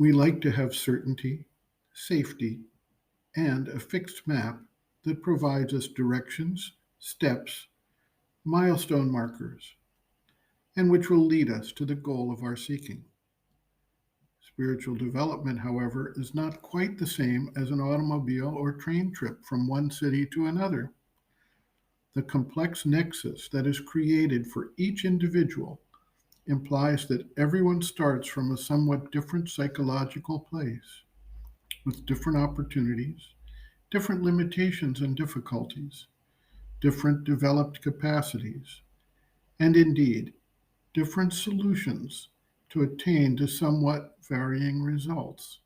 We like to have certainty, safety, and a fixed map that provides us directions, steps, milestone markers, and which will lead us to the goal of our seeking. Spiritual development, however, is not quite the same as an automobile or train trip from one city to another. The complex nexus that is created for each individual implies that everyone starts from a somewhat different psychological place, with different opportunities, different limitations and difficulties, different developed capacities, and indeed, different solutions to attain to somewhat varying results.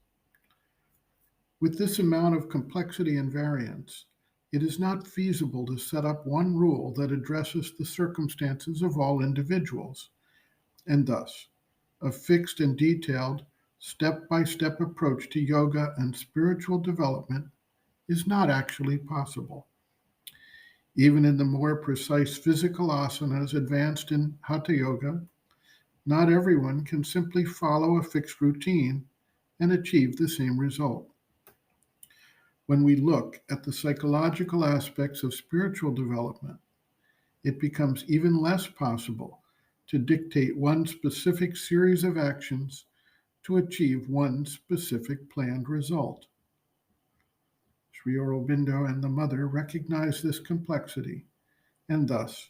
With this amount of complexity and variance, it is not feasible to set up one rule that addresses the circumstances of all individuals, and thus, a fixed and detailed, step-by-step approach to yoga and spiritual development is not actually possible. Even in the more precise physical asanas advanced in Hatha Yoga, not everyone can simply follow a fixed routine and achieve the same result. When we look at the psychological aspects of spiritual development, it becomes even less possible to dictate one specific series of actions to achieve one specific planned result. Sri Aurobindo and the Mother recognize this complexity and thus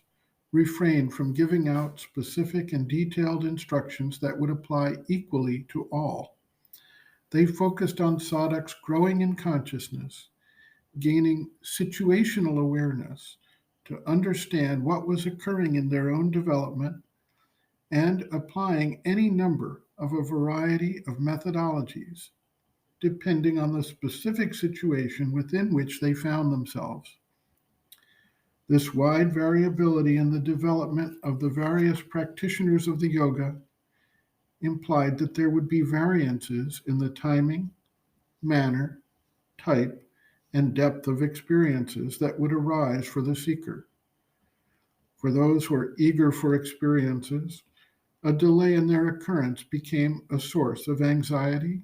refrain from giving out specific and detailed instructions that would apply equally to all. They focused on sadhaks growing in consciousness, gaining situational awareness to understand what was occurring in their own development, and applying any number of a variety of methodologies, depending on the specific situation within which they found themselves. This wide variability in the development of the various practitioners of the yoga implied that there would be variances in the timing, manner, type, and depth of experiences that would arise for the seeker. For those who are eager for experiences, a delay in their occurrence became a source of anxiety,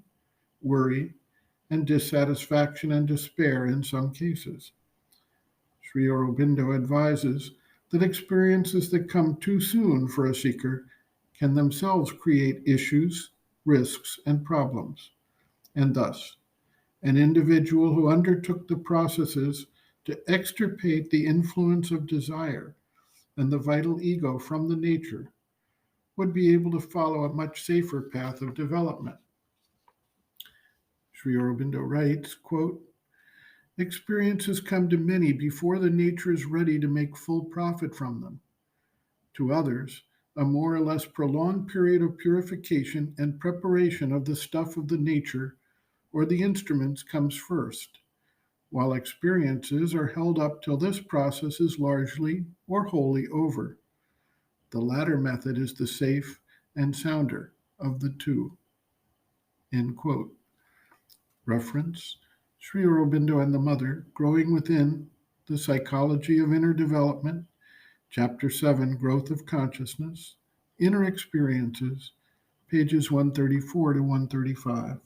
worry, and dissatisfaction and despair in some cases. Sri Aurobindo advises that experiences that come too soon for a seeker can themselves create issues, risks, and problems, and thus, an individual who undertook the processes to extirpate the influence of desire and the vital ego from the nature would be able to follow a much safer path of development. Sri Aurobindo writes, quote, "Experiences come to many before the nature is ready to make full profit from them. To others, a more or less prolonged period of purification and preparation of the stuff of the nature or the instruments comes first, while experiences are held up till this process is largely or wholly over. The latter method is the safe and sounder of the two." End quote. Reference, Sri Aurobindo and the Mother, Growing Within, The Psychology of Inner Development, Chapter 7, Growth of Consciousness, Inner Experiences, pages 134 to 135.